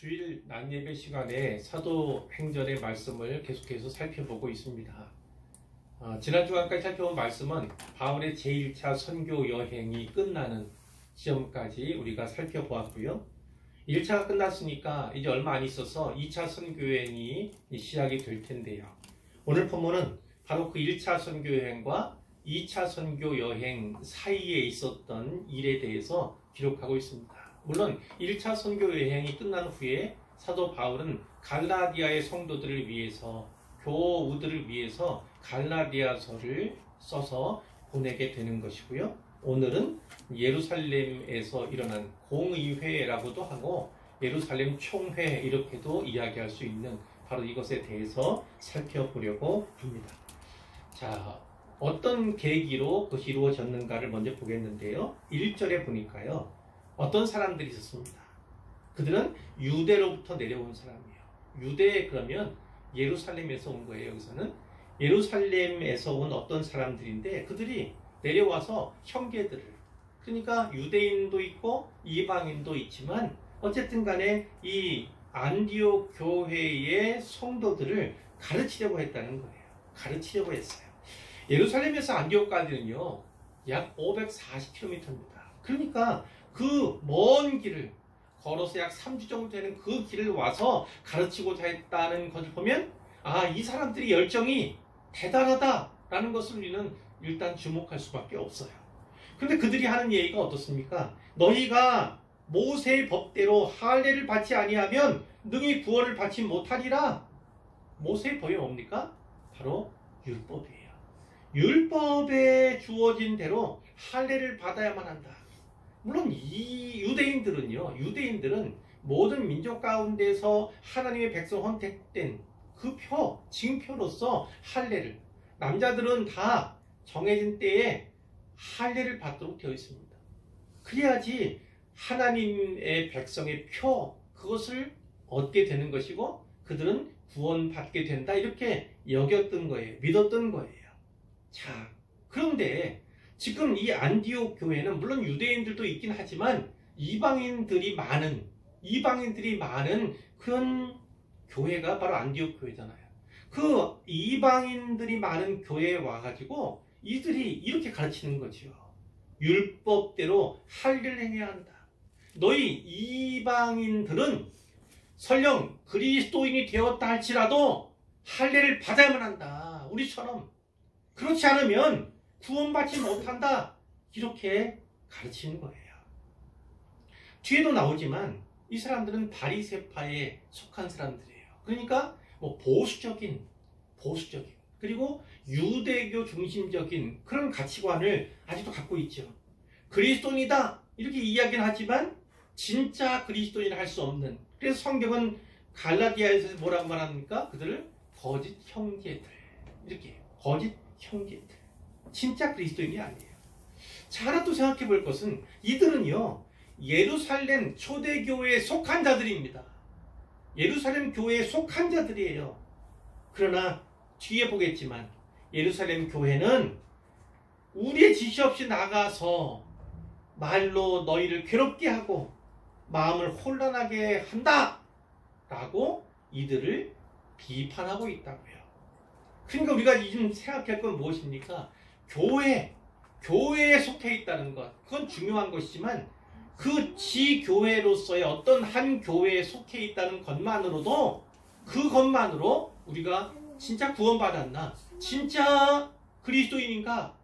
주일 낮예배 시간에 사도행전의 말씀을 계속해서 살펴보고 있습니다. 지난 주간까지 살펴본 말씀은 바울의 제1차 선교 여행이 끝나는 지점까지 우리가 살펴보았고요. 1차가 끝났으니까 이제 얼마 안 있어서 2차 선교 여행이 시작이 될 텐데요. 오늘 본문은 바로 그 1차 선교 여행과 2차 선교 여행 사이에 있었던 일에 대해서 기록하고 있습니다. 물론 1차 선교 여행이 끝난 후에 사도 바울은 갈라디아의 성도들을 위해서, 교우들을 위해서 갈라디아서를 써서 보내게 되는 것이고요. 오늘은 예루살렘에서 일어난 공의회라고도 하고 예루살렘 총회 이렇게도 이야기할 수 있는 바로 이것에 대해서 살펴보려고 합니다. 자, 어떤 계기로 그것이 이루어졌는가를 먼저 보겠는데요. 1절에 보니까요. 어떤 사람들이 있었습니다. 그들은 유대로부터 내려온 사람이에요. 유대 그러면 예루살렘에서 온 거예요. 여기서는 예루살렘에서 온 어떤 사람들인데 그들이 내려와서 형제들을, 그러니까 유대인도 있고 이방인도 있지만 어쨌든 간에 이 안디옥 교회의 성도들을 가르치려고 했다는 거예요. 가르치려고 했어요. 예루살렘에서 안디옥까지는요 약 540km입니다. 그러니까 그 먼 길을 걸어서 약 3주 정도 되는 그 길을 와서 가르치고자 했다는 것을 보면 이 사람들이 열정이 대단하다라는 것을 우리는 일단 주목할 수밖에 없어요. 그런데 그들이 하는 얘기가 어떻습니까? 너희가 모세의 법대로 할례를 받지 아니하면 능히 구원을 받지 못하리라. 모세의 법이 뭡니까? 바로 율법이에요. 율법에 주어진 대로 할례를 받아야만 한다. 물론 이 유대인들은 모든 민족 가운데서 하나님의 백성 헌택된 그 징표로서 할례를, 남자들은 다 정해진 때에 할례를 받도록 되어 있습니다. 그래야지 하나님의 백성의 그것을 얻게 되는 것이고 그들은 구원받게 된다, 이렇게 여겼던 거예요. 믿었던 거예요. 자, 그런데 지금 이 안디옥 교회는 물론 유대인들도 있긴 하지만 이방인들이 많은 그런 교회가 바로 안디옥 교회잖아요. 그 이방인들이 많은 교회에 와가지고 이들이 이렇게 가르치는 거죠. 율법대로 할례를 행해야 한다. 너희 이방인들은 설령 그리스도인이 되었다 할지라도 할례를 받아야만 한다. 우리처럼. 그렇지 않으면 구원받지 못한다. 이렇게 가르치는 거예요. 뒤에도 나오지만 이 사람들은 바리새파에 속한 사람들이에요. 그러니까 보수적인 그리고 유대교 중심적인 그런 가치관을 아직도 갖고 있죠. 그리스도인이다 이렇게 이야기는 하지만 진짜 그리스도인을 할 수 없는, 그래서 성경은 갈라디아에서 뭐라고 말합니까? 그들을 거짓 형제들, 이렇게 거짓 형제들, 진짜 그리스도인이 아니에요. 자, 하나 또 생각해 볼 것은 이들은요 예루살렘 초대교회에 속한 자들입니다. 예루살렘 교회에 속한 자들이에요. 그러나 뒤에 보겠지만 예루살렘 교회는 우리의 지시 없이 나가서 말로 너희를 괴롭게 하고 마음을 혼란하게 한다 라고 이들을 비판하고 있다고요. 그러니까 우리가 지금 생각할 건 무엇입니까? 교회에 속해 있다는 것, 그건 중요한 것이지만 그 지교회로서의 어떤 한 교회에 속해 있다는 것만으로도, 그것만으로 우리가 진짜 구원받았나, 진짜 그리스도인인가,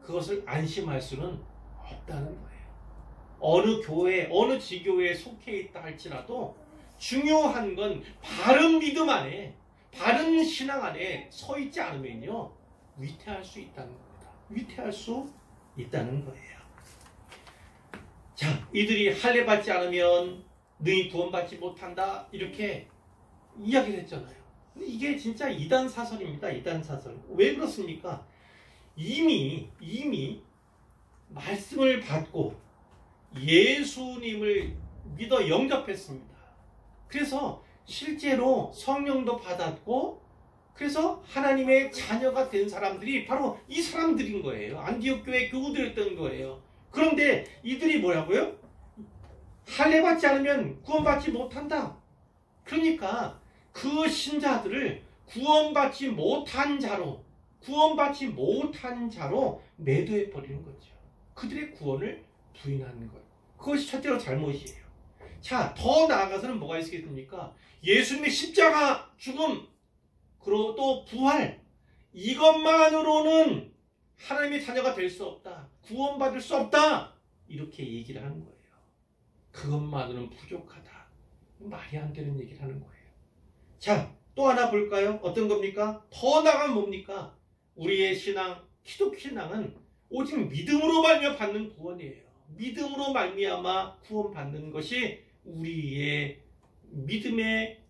그것을 안심할 수는 없다는 거예요. 어느 교회, 어느 지교회에 속해 있다 할지라도 중요한 건 바른 믿음 안에, 바른 신앙 안에 서 있지 않으면요 위태할 수 있다는 겁니다. 위태할 수 있다는 거예요. 자, 이들이 할례 받지 않으면 너희 구원받지 못한다 이렇게 이야기를 했잖아요. 근데 이게 진짜 이단 사설입니다. 이단 사설. 왜 그렇습니까? 이미 말씀을 받고 예수님을 믿어 영접했습니다. 그래서 실제로 성령도 받았고 그래서 하나님의 자녀가 된 사람들이 바로 이 사람들인 거예요. 안디옥 교회 교우들이었던 거예요. 그런데 이들이 뭐라고요? 할례 받지 않으면 구원받지 못한다. 그러니까 그 신자들을 구원받지 못한 자로 매도해 버리는 거죠. 그들의 구원을 부인하는 것. 그것이 첫째로 잘못이에요. 자, 더 나아가서는 뭐가 있겠습니까? 예수님의 십자가 죽음, 그리고 또 부활, 이것만으로는 하나님의 자녀가 될 수 없다. 구원받을 수 없다. 이렇게 얘기를 하는 거예요. 그것만으로는 부족하다. 말이 안 되는 얘기를 하는 거예요. 자, 또 하나 볼까요? 어떤 겁니까? 더 나아가면 뭡니까? 우리의 신앙, 기독교 신앙은 오직 믿음으로 말미암아 받는 구원이에요. 믿음으로 말미암아 구원받는 것이 우리의 믿음의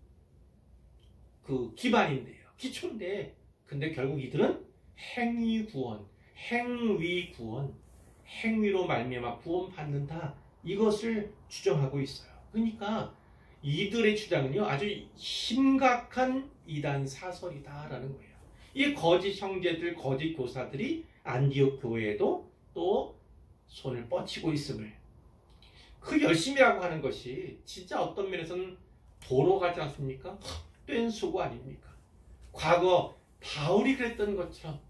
그 기반인데요. 기초인데, 근데 결국 이들은 행위 구원, 행위로 말미암아 구원받는다. 이것을 주장하고 있어요. 그러니까 이들의 주장은요, 아주 심각한 이단 사설이다라는 거예요. 이 거짓 형제들, 거짓 교사들이 안디옥 교회에도 또 손을 뻗치고 있음을, 그 열심이라고 하는 것이 진짜 어떤 면에서는 도로가지 않습니까? 헛된 수고 아닙니까? 과거 바울이 그랬던 것처럼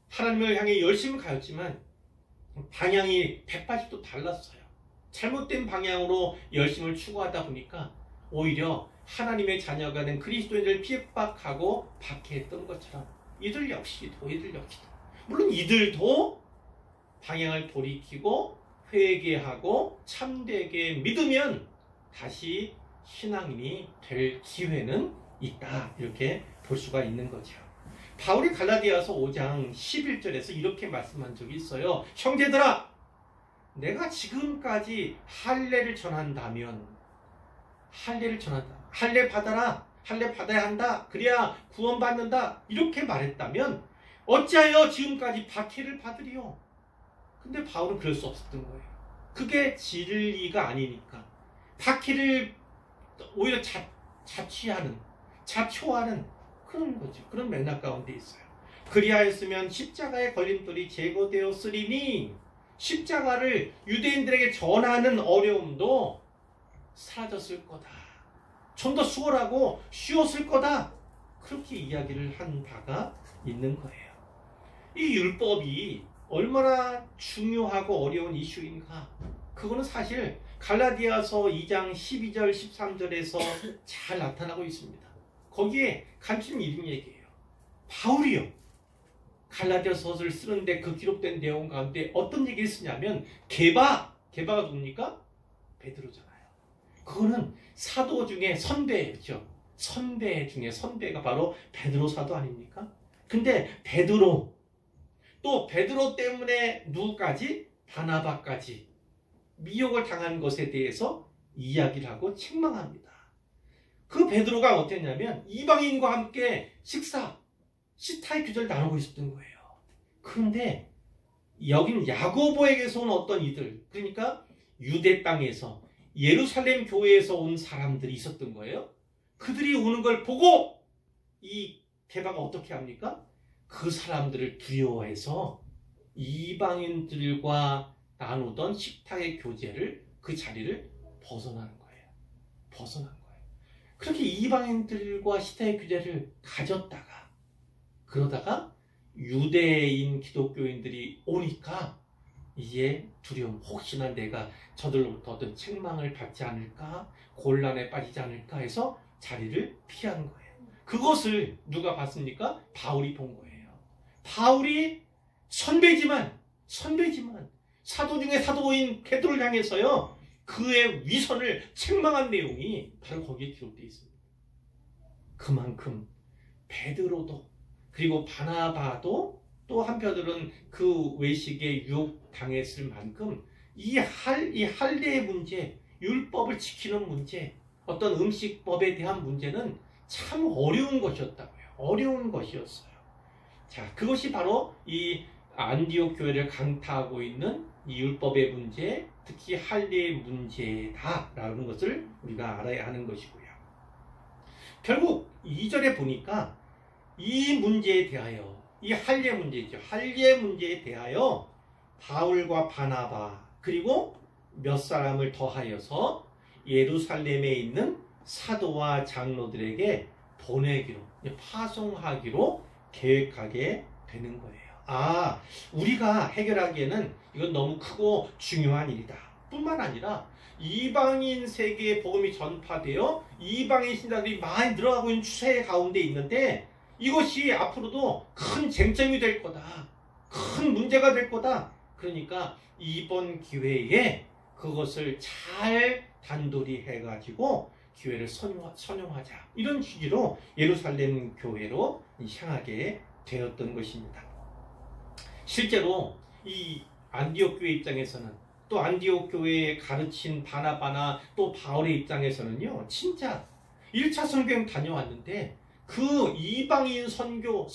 하나님을 향해 열심히 가였지만 방향이 180도 달랐어요. 잘못된 방향으로 열심을 추구하다 보니까 오히려 하나님의 자녀가 된 그리스도인을 핍박하고 박해했던 것처럼 이들 역시도 물론 이들도 방향을 돌이키고 회개하고 참되게 믿으면 다시 신앙인이 될 기회는 있다. 이렇게 볼 수가 있는 거죠. 바울이 갈라디아서 5장 11절에서 이렇게 말씀한 적이 있어요. 형제들아, 내가 지금까지 할례를 전한다면 할례 받아라, 할례 받아야 한다, 그래야 구원받는다, 이렇게 말했다면 어찌하여 지금까지 박해를 받으리요? 근데 바울은 그럴 수 없었던 거예요. 그게 진리가 아니니까 박해를 오히려 자초하는 그런 거죠. 그런 맥락 가운데 있어요. 그리하였으면 십자가의 걸림돌이 제거되었으리니 십자가를 유대인들에게 전하는 어려움도 사라졌을 거다. 좀 더 수월하고 쉬웠을 거다. 그렇게 이야기를 한 바가 있는 거예요. 이 율법이 얼마나 중요하고 어려운 이슈인가? 그거는 사실 갈라디아서 2장 12절 13절에서 잘 나타나고 있습니다. 거기에 간추린 이런 얘기예요. 바울이요, 갈라디아서를 쓰는데 그 기록된 내용 가운데 어떤 얘기를 쓰냐면 게바가 누굽니까? 베드로잖아요. 그거는 사도 중에 선배죠. 선배 중에 선배가 바로 베드로 사도 아닙니까? 근데 베드로, 또 베드로 때문에 누구까지? 바나바까지 미혹을 당한 것에 대해서 이야기를 하고 책망합니다. 그 베드로가 어땠냐면 이방인과 함께 식사의 규제를 나누고 있었던 거예요. 그런데 여긴 야고보에게서 온 어떤 이들, 그러니까 유대 땅에서 예루살렘 교회에서 온 사람들이 있었던 거예요. 그들이 오는 걸 보고 이 게바가 어떻게 합니까? 그 사람들을 두려워해서 이방인들과 나누던 식탁의 교제를, 그 자리를 벗어난 거예요. 그렇게 이방인들과 식탁의 교제를 가졌다가, 그러다가 유대인 기독교인들이 오니까 이제 두려움, 혹시나 내가 저들로부터 어떤 책망을 받지 않을까, 곤란에 빠지지 않을까 해서 자리를 피한 거예요. 그것을 누가 봤습니까? 바울이 본 거예요. 바울이 선배지만 사도 중에 사도인 베드로를 향해서요, 그의 위선을 책망한 내용이 바로 거기에 기록되어 있습니다. 그만큼 베드로도, 그리고 바나바도 또 한편으로는 그 외식에 유혹당했을 만큼 이 할례의 문제, 율법을 지키는 문제, 어떤 음식법에 대한 문제는 참 어려운 것이었다고요. 어려운 것이었어요. 자, 그것이 바로 이 안디옥 교회를 강타하고 있는 이 율법의 문제, 특히 할례의 문제다라는 것을 우리가 알아야 하는 것이고요. 결국 2절에 보니까 이 문제에 대하여, 이 할례 문제죠. 할례 문제에 대하여 바울과 바나바 그리고 몇 사람을 더하여서 예루살렘에 있는 사도와 장로들에게 보내기로, 파송하기로 계획하게 되는 거예요. 아, 우리가 해결하기에는 이건 너무 크고 중요한 일이다. 뿐만 아니라 이방인 세계에 복음이 전파되어 이방인 신자들이 많이 늘어나고 있는 추세 가운데 있는데 이것이 앞으로도 큰 쟁점이 될 거다. 큰 문제가 될 거다. 그러니까 이번 기회에 그것을 잘 단돌이 해가지고 기회를 선용하자. 이런 취지로 예루살렘 교회로 향하게 되었던 것입니다. 실제로 이 안디옥 교회 입장에서는, 또 안디옥 교회에 가르친 바나바나 또 바울의 입장에서는요, 진짜 1차 선교여행 다녀왔는데 그 이방인 선교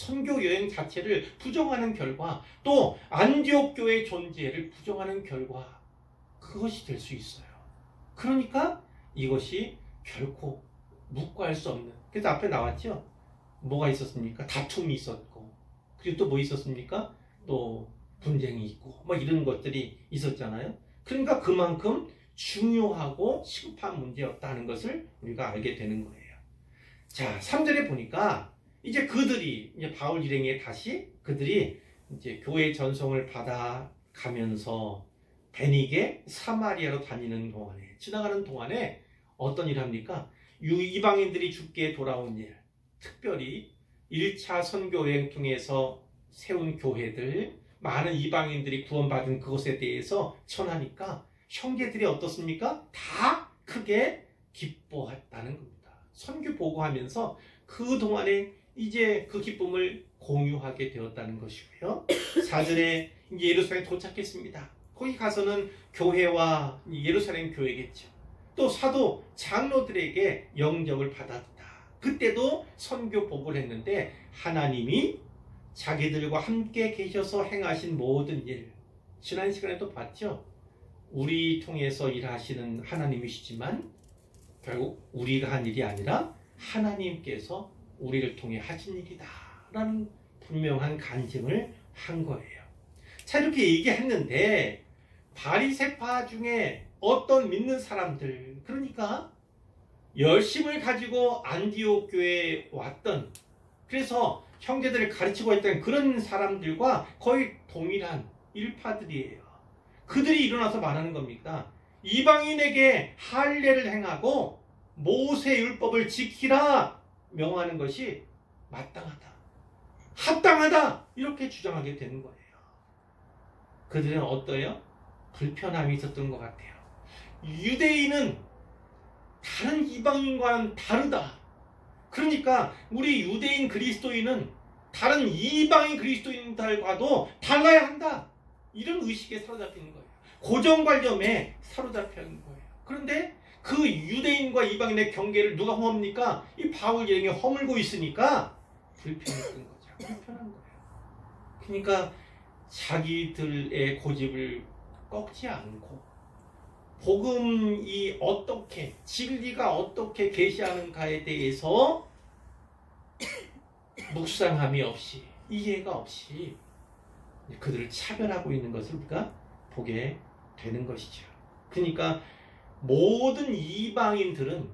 여행 자체를 부정하는 결과, 또 안디옥 교회의 존재를 부정하는 결과, 그것이 될 수 있어요. 그러니까 이것이 결코 묵과할 수 없는, 그래서 앞에 나왔죠. 뭐가 있었습니까? 다툼이 있었고, 그리고 또 뭐 있었습니까? 또 분쟁이 있고, 뭐 이런 것들이 있었잖아요. 그러니까 그만큼 중요하고 시급한 문제였다는 것을 우리가 알게 되는 거예요. 자, 3절에 보니까 이제 그들이, 이제 바울 일행에 다시 그들이 이제 교회 전송을 받아 가면서 베니게 사마리아로 지나가는 동안에 어떤 일 합니까? 이방인들이 죽게 돌아온 일, 특별히 1차 선교여행 통해서 세운 교회들, 많은 이방인들이 구원받은 그것에 대해서 전하니까 형제들이 어떻습니까? 다 크게 기뻐했다는 겁니다. 선교 보고하면서 그동안에 이제 그 기쁨을 공유하게 되었다는 것이고요. 4절에 예루살렘에 도착했습니다. 거기 가서는 교회와 예루살렘 교회겠죠. 또 사도 장로들에게 영접을 받았다. 그때도 선교 보고를 했는데 하나님이 자기들과 함께 계셔서 행하신 모든 일, 지난 시간에도 봤죠. 우리 통해서 일하시는 하나님이시지만 결국 우리가 한 일이 아니라 하나님께서 우리를 통해 하신 일이다 라는 분명한 간증을 한 거예요. 자, 이렇게 얘기했는데 바리새파 중에 어떤 믿는 사람들, 그러니까 열심을 가지고 안디옥 교회에 왔던, 그래서 형제들을 가르치고 있던 그런 사람들과 거의 동일한 일파들이에요. 그들이 일어나서 말하는 겁니다. 이방인에게 할례를 행하고 모세 율법을 지키라 명하는 것이 마땅하다, 합당하다, 이렇게 주장하게 되는 거예요. 그들은 어떠해요? 불편함이 있었던 것 같아요. 유대인은 다른 이방인과는 다르다. 그러니까 우리 유대인 그리스도인은 다른 이방인 그리스도인들과도 달라야 한다. 이런 의식에 사로잡히는 거예요. 고정관념에 사로잡히는 거예요. 그런데 그 유대인과 이방인의 경계를 누가 허뭅니까? 이 바울 여행이 허물고 있으니까 불편했던 거죠. 불편한 거예요. 그러니까 자기들의 고집을 꺾지 않고 복음이 어떻게, 진리가 어떻게 계시하는가에 대해서 묵상함이 없이, 이해가 없이 그들을 차별하고 있는 것을 우리가 보게 되는 것이죠. 그러니까 모든 이방인들은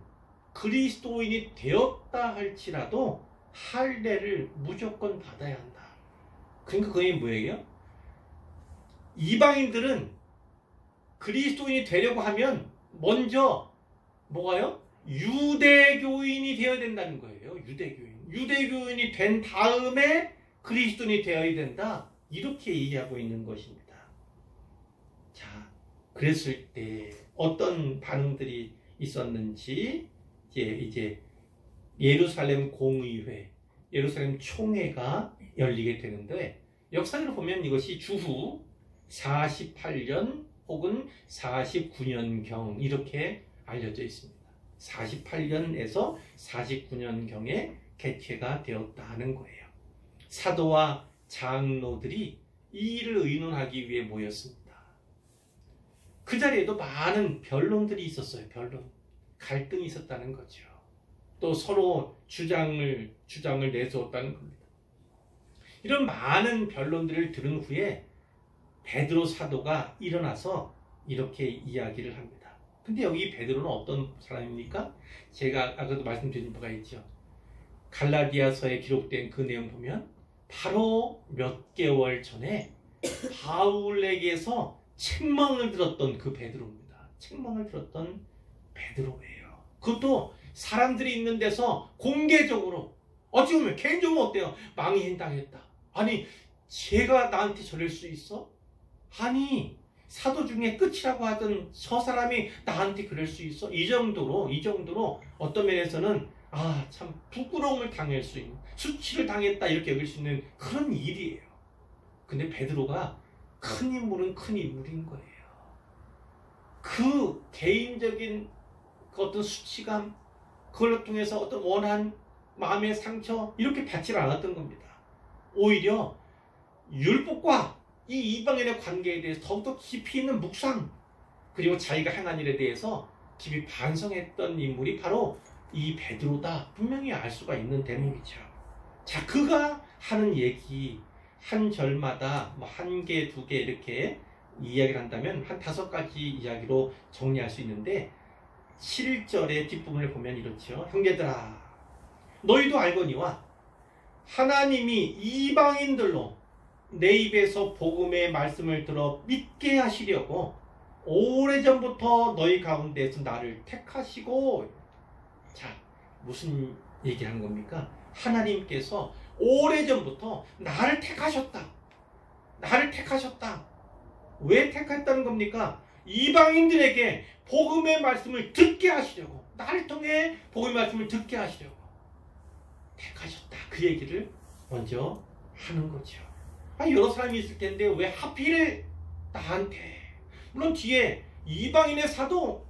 그리스도인이 되었다 할지라도 할례를 무조건 받아야 한다. 그러니까 그게 뭐예요? 이방인들은 그리스도인이 되려고 하면 먼저 뭐가요? 유대교인이 되어야 된다는 거예요. 유대교인이 된 다음에 그리스도인이 되어야 된다. 이렇게 얘기하고 있는 것입니다. 자, 그랬을 때 어떤 반응들이 있었는지 이제 예루살렘 공의회, 예루살렘 총회가 열리게 되는데, 역사를 보면 이것이 주후 48년 혹은 49년경 이렇게 알려져 있습니다. 48년에서 49년경에 개최가 되었다는 거예요. 사도와 장로들이 이 일을 의논하기 위해 모였습니다. 그 자리에도 많은 변론들이 있었어요. 갈등이 있었다는 거죠. 또 서로 주장을 내세웠다는 겁니다. 이런 많은 변론들을 들은 후에 베드로 사도가 일어나서 이렇게 이야기를 합니다. 근데 여기 베드로는 어떤 사람입니까? 제가 아까도 말씀드린 바가 있죠. 갈라디아서에 기록된 그 내용 보면 바로 몇 개월 전에 바울에게서 책망을 들었던 그 베드로입니다. 책망을 들었던 베드로예요. 그것도 사람들이 있는 데서 공개적으로, 어찌 보면 개인적으로 어때요? 망신당했다. 아니, 쟤가 나한테 저럴 수 있어? 아니, 사도 중에 끝이라고 하던 저 사람이 나한테 그럴 수 있어? 이 정도로 어떤 면에서는 참 부끄러움을 당할 수 있는, 수치를 당했다 이렇게 여길 수 있는 그런 일이에요. 근데 베드로가 큰 인물은 큰 인물인 거예요. 그 개인적인 그 어떤 수치감, 그걸 통해서 어떤 원한 마음의 상처 이렇게 받지 않았던 겁니다. 오히려 율법과 이 이방인의 관계에 대해서 더욱더 깊이 있는 묵상, 그리고 자기가 행한 일에 대해서 깊이 반성했던 인물이 바로 이 베드로다, 분명히 알 수가 있는 대목이죠. 자, 그가 하는 얘기 한 절마다 한 개, 두 개 이렇게 이야기를 한다면 한 5가지 이야기로 정리할 수 있는데, 7절의 뒷부분을 보면 이렇죠. 형제들아, 너희도 알거니와 하나님이 이방인들로 내 입에서 복음의 말씀을 들어 믿게 하시려고 오래전부터 너희 가운데에서 나를 택하시고. 자, 무슨 얘기하는 겁니까? 하나님께서 오래전부터 나를 택하셨다. 나를 택하셨다. 왜 택했다는 겁니까? 이방인들에게 복음의 말씀을 듣게 하시려고, 나를 통해 복음의 말씀을 듣게 하시려고 택하셨다. 그 얘기를 먼저 하는 거죠. 여러 사람이 있을 텐데 왜 하필 나한테? 물론 뒤에 이방인의 사도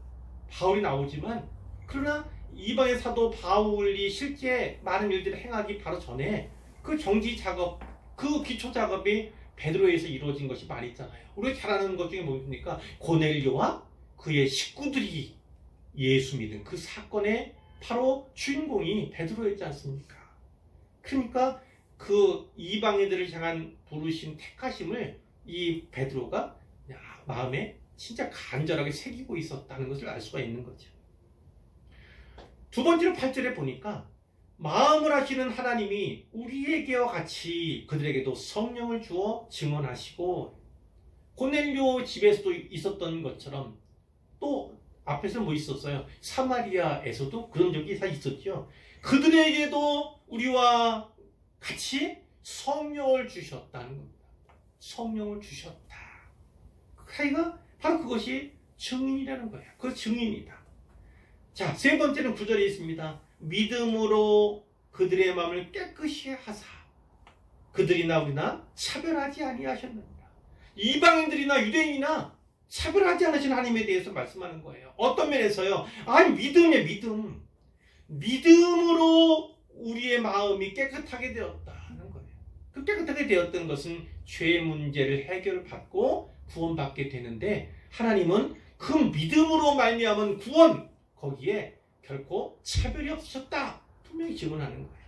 바울이 나오지만, 그러나 이방인의 사도 바울이 실제 많은 일들을 행하기 바로 전에 그 정지 작업, 그 기초 작업이 베드로에서 이루어진 것이 많이 있잖아요. 우리가 잘 아는 것 중에 뭡니까? 고넬료와 그의 식구들이 예수 믿은 그 사건의 바로 주인공이 베드로였지 않습니까? 그러니까 그 이방인들을 향한 부르심, 택하심을 이 베드로가 마음에 진짜 간절하게 새기고 있었다는 것을 알 수가 있는 거죠. 두 번째로 8절에 보니까 마음을 하시는 하나님이 우리에게와 같이 그들에게도 성령을 주어 증언하시고, 고넬료 집에서도 있었던 것처럼 또 앞에서 뭐 있었어요? 사마리아에서도 그런 적이 다 있었죠. 그들에게도 우리와 같이 성령을 주셨다는 겁니다. 성령을 주셨다. 그러니까 바로 그것이 증인이라는 거예요. 그 증인이다. 자, 세 번째는 9절에 있습니다. 믿음으로 그들의 마음을 깨끗이 하사 그들이나 우리나 차별하지 아니하셨느니라. 이방인들이나 유대인이나 차별하지 않으신 하나님에 대해서 말씀하는 거예요. 어떤 면에서요? 믿음이에요, 믿음. 믿음으로 우리의 마음이 깨끗하게 되었다는 거예요. 그 깨끗하게 되었던 것은 죄의 문제를 해결받고 구원받게 되는데, 하나님은 그 믿음으로 말미암은 구원, 거기에 결코 차별이 없으셨다, 분명히 증언하는 거예요.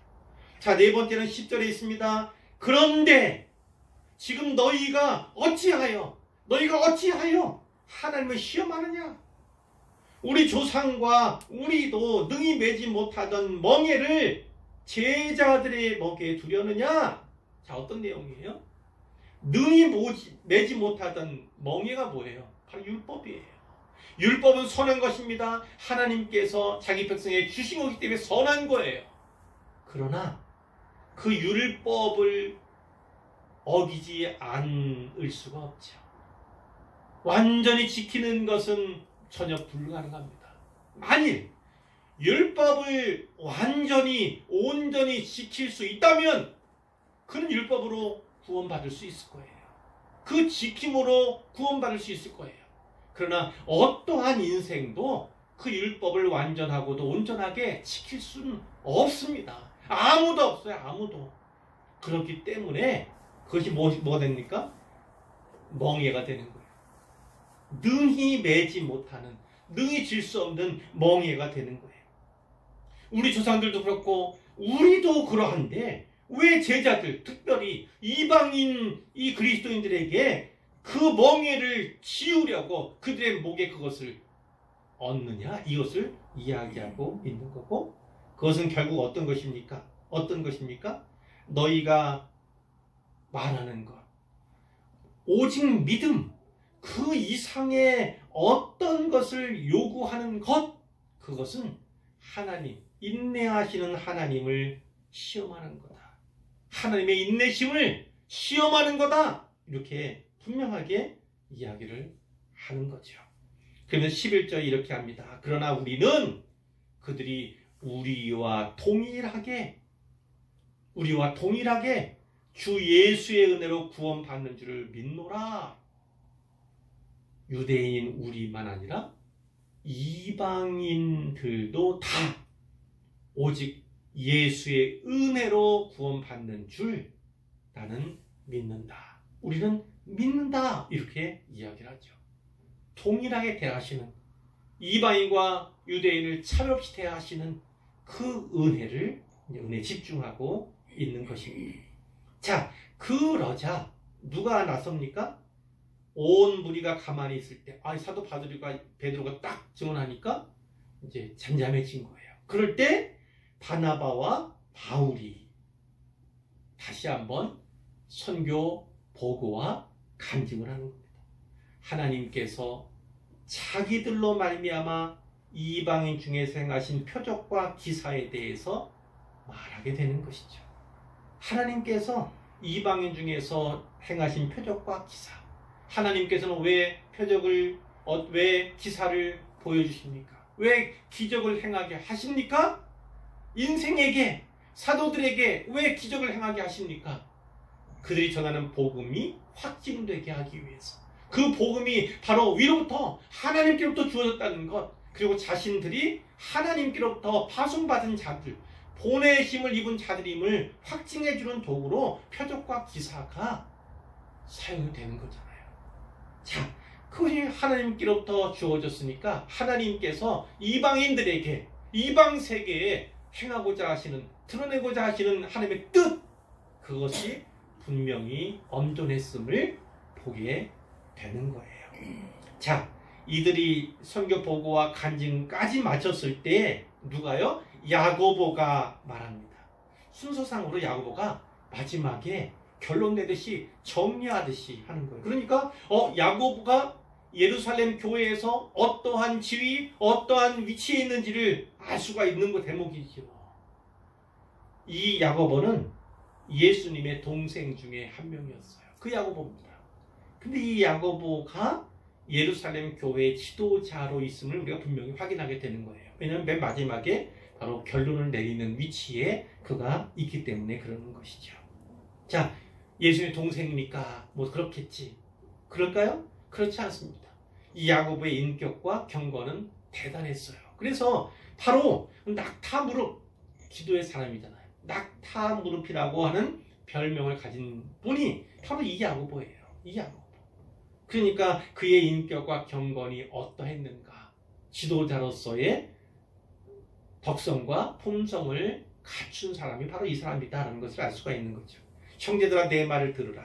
자, 네 번째는 10절에 있습니다. 그런데 지금 너희가 어찌하여 하나님을 시험하느냐? 우리 조상과 우리도 능히 매지 못하던 멍에를 제자들의 목에 두려느냐? 자, 어떤 내용이에요? 능히 매지 못하던 멍에가 뭐예요? 바로 율법이에요. 율법은 선한 것입니다. 하나님께서 자기 백성에게 주신 거기 때문에 선한 거예요. 그러나 그 율법을 어기지 않을 수가 없죠. 완전히 지키는 것은 전혀 불가능합니다. 만일 율법을 온전히 지킬 수 있다면 그는 율법으로 구원받을 수 있을 거예요. 그 지킴으로 구원받을 수 있을 거예요. 그러나 어떠한 인생도 그 율법을 완전하고도 온전하게 지킬 수는 없습니다. 아무도 없어요. 아무도. 그렇기 때문에 그것이 뭐가 됩니까? 멍에가 되는 거예요. 능히 매지 못하는, 능히 질 수 없는 멍에가 되는 거예요. 우리 조상들도 그렇고 우리도 그러한데, 왜 제자들, 특별히 이방인 이 그리스도인들에게 그 멍에를 지우려고 그들의 목에 그것을 얻느냐 이것을 이야기하고 있는 거고 그것은 결국 어떤 것입니까? 어떤 것입니까? 너희가 말하는 것 오직 믿음 그 이상의 어떤 것을 요구하는 것 그것은 하나님 인내하시는 하나님을 시험하는 거다. 하나님의 인내심을 시험하는 거다. 이렇게 분명하게 이야기를 하는 거죠. 그러면 11절에 이렇게 합니다. 그러나 우리는 그들이 우리와 동일하게 주 예수의 은혜로 구원받는 줄을 믿노라. 유대인인 우리만 아니라 이방인들도 다 오직 예수의 은혜로 구원받는 줄 나는 믿는다. 우리는 믿는다. 이렇게 이야기를 하죠. 동일하게 대하시는 이방인과 유대인을 차별 없이 대하시는 그 은혜에 집중하고 있는 것입니다. 자, 그러자 누가 나섭니까? 온 무리가 가만히 있을 때 사도 베드로가 딱 증언하니까 이제 잠잠해진 거예요. 그럴 때 바나바와 바울이 다시 한번 선교 보고와 간증을 하는 겁니다. 하나님께서 자기들로 말미암아 이방인 중에서 행하신 표적과 기사에 대해서 말하게 되는 것이죠. 하나님께서 이방인 중에서 행하신 표적과 기사 하나님께서는 왜 왜 기사를 보여주십니까? 왜 기적을 행하게 하십니까? 인생에게 사도들에게 왜 기적을 행하게 하십니까? 그들이 전하는 복음이 확증되게 하기 위해서 그 복음이 바로 위로부터 하나님께로부터 주어졌다는 것 그리고 자신들이 하나님께로부터 파송받은 자들 보내심을 입은 자들임을 확증해주는 도구로 표적과 기사가 사용이 되는 거잖아요. 자, 그것이 하나님께로부터 주어졌으니까 하나님께서 이방인들에게 이방 세계에 행하고자 하시는 드러내고자 하시는 하나님의 뜻 그것이 분명히 엄존했음을 보게 되는 거예요. 자, 이들이 선교 보고와 간증까지 마쳤을 때 누가요? 야고보가 말합니다. 순서상으로 야고보가 마지막에 결론 내듯이 정리하듯이 하는 거예요. 그러니까 야고보가 예루살렘 교회에서 어떠한 지위, 어떠한 위치에 있는지를 알 수가 있는 그 대목이죠. 이 야고보는 예수님의 동생 중에 한 명이었어요. 그 야고보입니다. 근데 이 야고보가 예루살렘 교회의 지도자로 있음을 우리가 분명히 확인하게 되는 거예요. 왜냐하면 맨 마지막에 바로 결론을 내리는 위치에 그가 있기 때문에 그러는 것이죠. 자, 예수님의 동생이니까 뭐 그렇겠지. 그럴까요? 그렇지 않습니다. 이 야고보의 인격과 경건은 대단했어요. 그래서 바로 낙타무릎 기도의 사람이잖아요. 낙타무릎이라고 하는 별명을 가진 분이 바로 이 야고보예요. 이 야고보. 그러니까 그의 인격과 경건이 어떠했는가. 지도자로서의 덕성과 품성을 갖춘 사람이 바로 이 사람이다라는 것을 알 수가 있는 거죠. 형제들아 내 말을 들으라.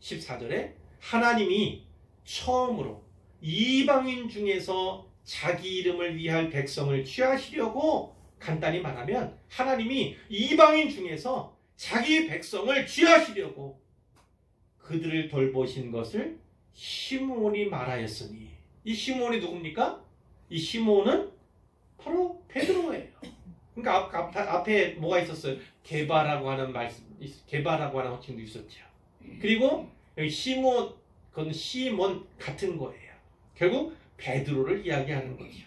14절에 하나님이 처음으로 이방인 중에서 자기 이름을 위할 백성을 취하시려고 간단히 말하면 하나님이 이방인 중에서 자기 백성을 취하시려고 그들을 돌보신 것을 시므온이 말하였으니 이 시므온이 누굽니까? 이 시므온은 바로 베드로예요. 그러니까 앞에 뭐가 있었어요? 게바라고 하는 호칭도 있었죠. 그리고 여기 시몬, 그건 시몬 같은 거예요. 결국 베드로를 이야기하는 거죠.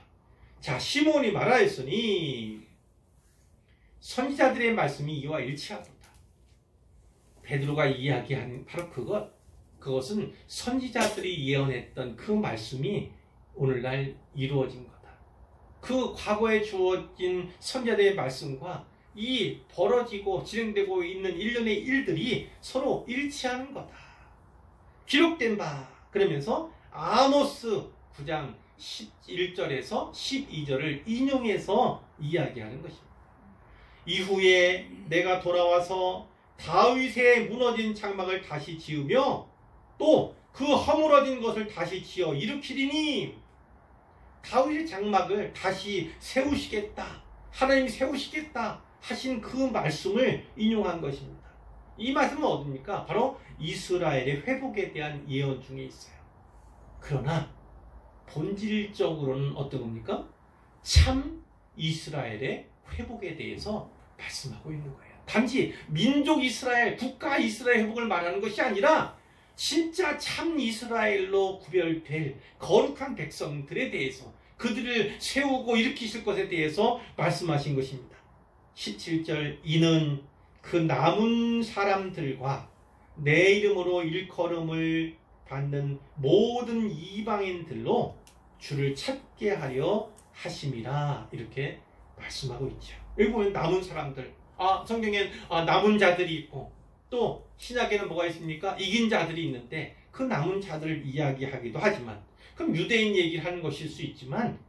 자, 시몬이 말하였으니 선지자들의 말씀이 이와 일치하도다. 베드로가 이야기한 바로 그것은 선지자들이 예언했던 그 말씀이 오늘날 이루어진 거다. 그 과거에 주어진 선지자들의 말씀과 이 벌어지고 진행되고 있는 일련의 일들이 서로 일치하는 거다. 기록된 바 그러면서 아모스 9장 11절에서 12절을 인용해서 이야기하는 것입니다. 이후에 내가 돌아와서 다윗의 무너진 장막을 다시 지으며 또 그 허물어진 것을 다시 지어 일으키리니 다윗의 장막을 다시 세우시겠다, 하나님이 세우시겠다 하신 그 말씀을 인용한 것입니다. 이 말씀은 어디입니까? 바로 이스라엘의 회복에 대한 예언 중에 있어요. 그러나 본질적으로는 어떤 겁니까? 참 이스라엘의 회복에 대해서 말씀하고 있는 거예요. 단지 민족 이스라엘, 국가 이스라엘 회복을 말하는 것이 아니라 진짜 참 이스라엘로 구별될 거룩한 백성들에 대해서, 그들을 세우고 일으키실 것에 대해서 말씀하신 것입니다. 17절, 이는 그 남은 사람들과 내 이름으로 일컬음을 받는 모든 이방인들로 주를 찾게 하려 하심이라, 이렇게 말씀하고 있죠. 여기 보면 남은 사람들, 성경엔 남은 자들이 있고 또 신약에는 뭐가 있습니까? 이긴 자들이 있는데 그 남은 자들을 이야기하기도 하지만, 그럼 유대인 얘기를 하는 것일 수 있지만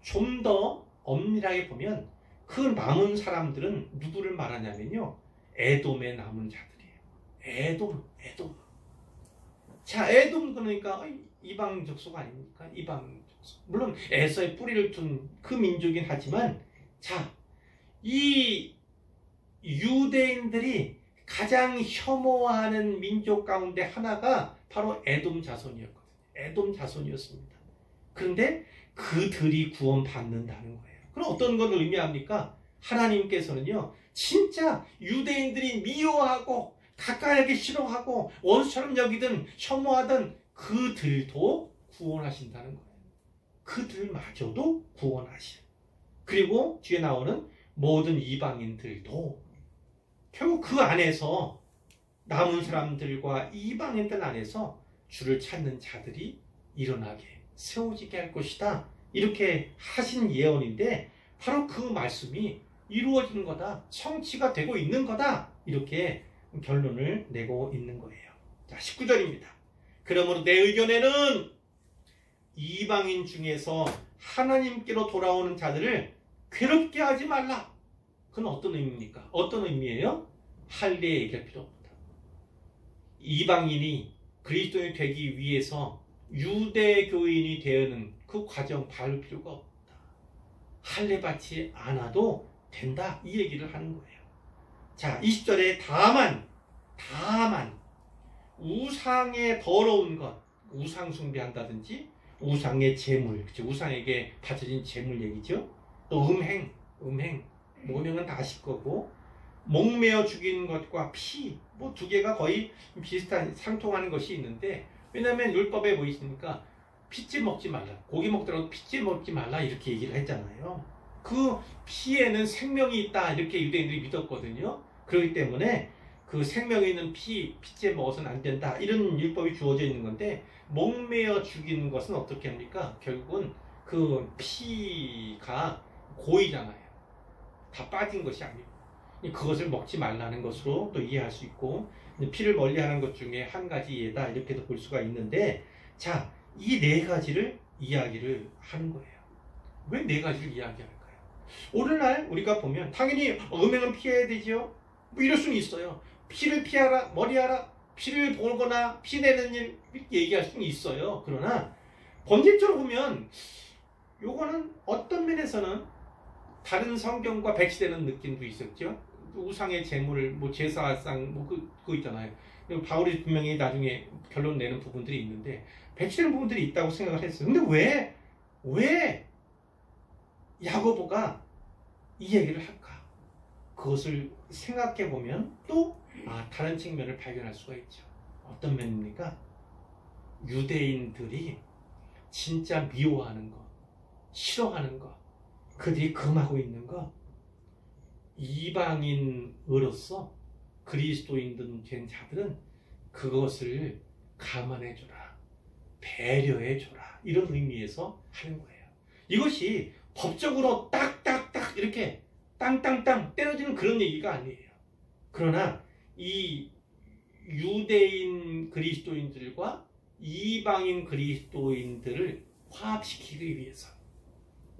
좀 더 엄밀하게 보면 그 남은 사람들은 누구를 말하냐면요, 에돔의 남은 자들이에요. 에돔. 자, 에돔 그러니까 이방 족속 아닙니까? 이방 족속. 물론 에서의 뿌리를 둔 그 민족이긴 하지만, 자, 이 유대인들이 가장 혐오하는 민족 가운데 하나가 바로 에돔 자손이었거든요. 에돔 자손이었습니다. 그런데 그들이 구원받는다는 거예요. 그럼 어떤 걸 의미합니까? 하나님께서는요, 진짜 유대인들이 미워하고 가까이 하기 싫어하고 원수처럼 여기든 혐오하던 그들도 구원하신다는 거예요. 그들마저도 구원하시는. 그리고 뒤에 나오는 모든 이방인들도, 결국 그 안에서 남은 사람들과 이방인들 안에서 주를 찾는 자들이 일어나게 세워지게 할 것이다, 이렇게 하신 예언인데, 바로 그 말씀이 이루어지는 거다, 성취가 되고 있는 거다, 이렇게 결론을 내고 있는 거예요. 자, 19절입니다. 그러므로 내 의견에는 이방인 중에서 하나님께로 돌아오는 자들을 괴롭게 하지 말라. 그건 어떤 의미입니까? 어떤 의미예요? 할례 얘기할 필요 없다. 이방인이 그리스도인이 되기 위해서 유대교인이 되는 그 과정 밟을 필요가 없다. 할례 받지 않아도 된다, 이 얘기를 하는 거예요. 자, 20절에 다만 우상에 더러운 것, 우상 숭배한다든지 우상의 제물, 그쵸? 우상에게 바쳐진 제물 얘기죠. 또 음행은 다 아실 거고, 목매어 죽이는 것과 피, 뭐 두 개가 거의 비슷한, 상통하는 것이 있는데, 왜냐하면 율법에 뭐 있습니까? 피째 먹지 말라, 고기 먹더라도 피째 먹지 말라, 이렇게 얘기를 했잖아요. 그 피에는 생명이 있다, 이렇게 유대인들이 믿었거든요. 그렇기 때문에 그 생명이 있는 피째 먹어서는 안 된다, 이런 율법이 주어져 있는 건데, 목매어 죽이는 것은 어떻게 합니까? 결국은 그 피가 고이잖아요. 다 빠진 것이 아니고, 그것을 먹지 말라는 것으로 또 이해할 수 있고, 피를 멀리하는 것 중에 한 가지 예다, 이렇게도 볼 수가 있는데, 자, 이 네 가지를 이야기를 하는 거예요. 왜 네 가지를 이야기할까요? 오늘날 우리가 보면 당연히 음행은 피해야 되죠. 뭐 이럴 수는 있어요. 피를 피하라, 머리하라, 피를 보거나 피 내는 일, 이렇게 얘기할 수는 있어요. 그러나 본질적으로 보면 요거는 어떤 면에서는 다른 성경과 배치되는 느낌도 있었죠. 우상의 제물, 뭐 제사상, 뭐 그거 있잖아요. 바울이 분명히 나중에 결론 내는 부분들이 있는데 배치되는 부분들이 있다고 생각을 했어요. 근데 왜 야고보가 이 얘기를 할까? 그것을 생각해 보면 또 다른 측면을 발견할 수가 있죠. 어떤 면입니까? 유대인들이 진짜 미워하는 것, 싫어하는 것, 그들이 금하고 있는 것, 이방인으로서 그리스도인 된 자들은 그것을 감안해줘라, 배려해줘라, 이런 의미에서 하는 거예요. 이것이 법적으로 딱딱딱 이렇게 땅땅땅 때려지는 그런 얘기가 아니에요. 그러나 이 유대인 그리스도인들과 이방인 그리스도인들을 화합시키기 위해서,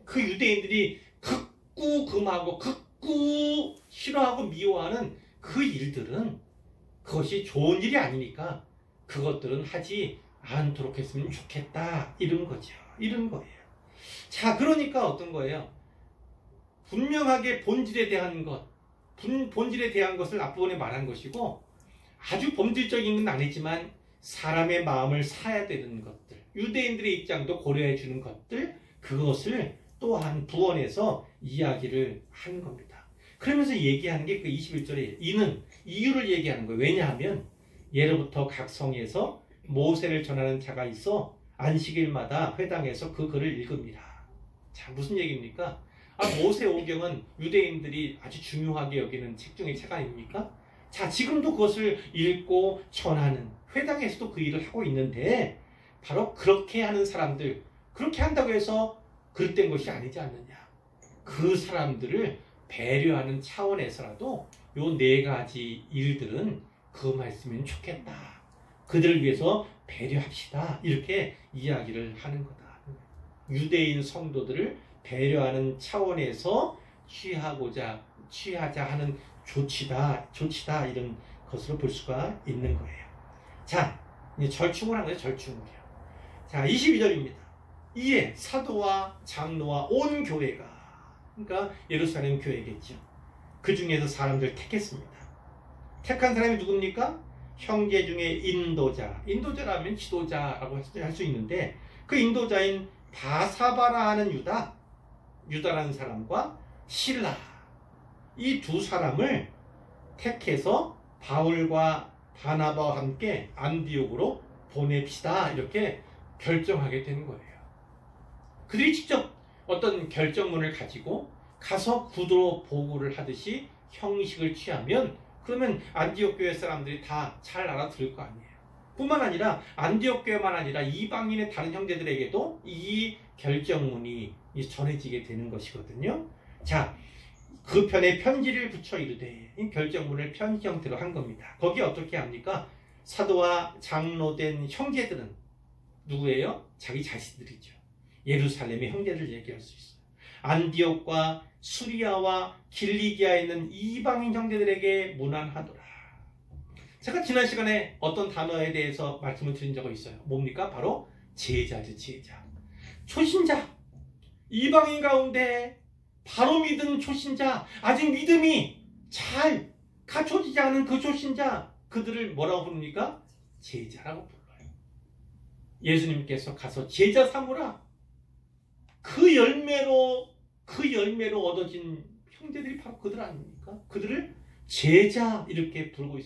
그 유대인들이 극구 금하고 극구 싫어하고 미워하는 그 일들은 그것이 좋은 일이 아니니까 그것들은 하지 않도록 했으면 좋겠다, 이런 거죠. 이런 거예요. 자, 그러니까 어떤 거예요? 분명하게 본질에 대한 것, 본질에 대한 것을 앞부분에 말한 것이고, 아주 본질적인 건 아니지만 사람의 마음을 사야 되는 것들, 유대인들의 입장도 고려해 주는 것들, 그것을 또한 부언해서 이야기를 하는 겁니다. 그러면서 얘기하는 게 그 21절에 이유를 얘기하는 거예요. 왜냐하면 예로부터 각 성에서 모세를 전하는 자가 있어 안식일마다 회당에서 그 글을 읽습니다. 자, 무슨 얘기입니까? 모세 오경은 유대인들이 아주 중요하게 여기는 책 중의 책 아닙니까? 자, 지금도 그것을 읽고 전하는 회당에서도 그 일을 하고 있는데 바로 그렇게 하는 사람들, 그렇게 한다고 해서 그릇된 것이 아니지 않느냐. 그 사람들을 배려하는 차원에서라도 요 4가지 일들은 그 말씀이면 좋겠다. 그들을 위해서 배려합시다. 이렇게 이야기를 하는 거다. 유대인 성도들을 배려하는 차원에서 취하자 하는 조치다 이런 것으로 볼 수가 있는 거예요. 자, 이제 절충을 한 거예요. 절충을요. 자, 22절입니다. 이에 사도와 장로와 온 교회가, 그러니까 예루살렘 교회겠죠. 그 중에서 사람들 택했습니다. 택한 사람이 누굽니까? 형제 중에 인도자라면 지도자라고 할 수 있는데 그 인도자인 바사바라 하는 유다라는 사람과 실라, 이 두 사람을 택해서 바울과 바나바와 함께 안디옥으로 보냅시다 이렇게 결정하게 되는 거예요. 그들이 직접 어떤 결정문을 가지고 가서 구두로 보고를 하듯이 형식을 취하면 그러면 안디옥 교회 사람들이 다 잘 알아들을 거 아니에요. 뿐만 아니라 안디옥 교회만 아니라 이방인의 다른 형제들에게도 이 결정문이 전해지게 되는 것이거든요. 자, 그 편에 편지를 붙여 이르되, 이 결정문을 편지 형태로 한 겁니다. 거기에 어떻게 합니까? 사도와 장로된 형제들은 누구예요? 자기 자신들이죠. 예루살렘의 형제를 얘기할 수 있어요. 안디옥과 수리아와 길리기아에 있는 이방인 형제들에게 문안하더라. 제가 지난 시간에 어떤 단어에 대해서 말씀을 드린 적이 있어요. 뭡니까? 바로 제자죠, 제자. 초신자, 이방인 가운데 바로 믿은 초신자, 아직 믿음이 잘 갖춰지지 않은 그 초신자, 그들을 뭐라고 부릅니까? 제자라고 불러요. 예수님께서 가서 제자 삼으라. 그 열매로 얻어진 형제들이 바로 그들 아닙니까? 그들을 제자 이렇게 부르고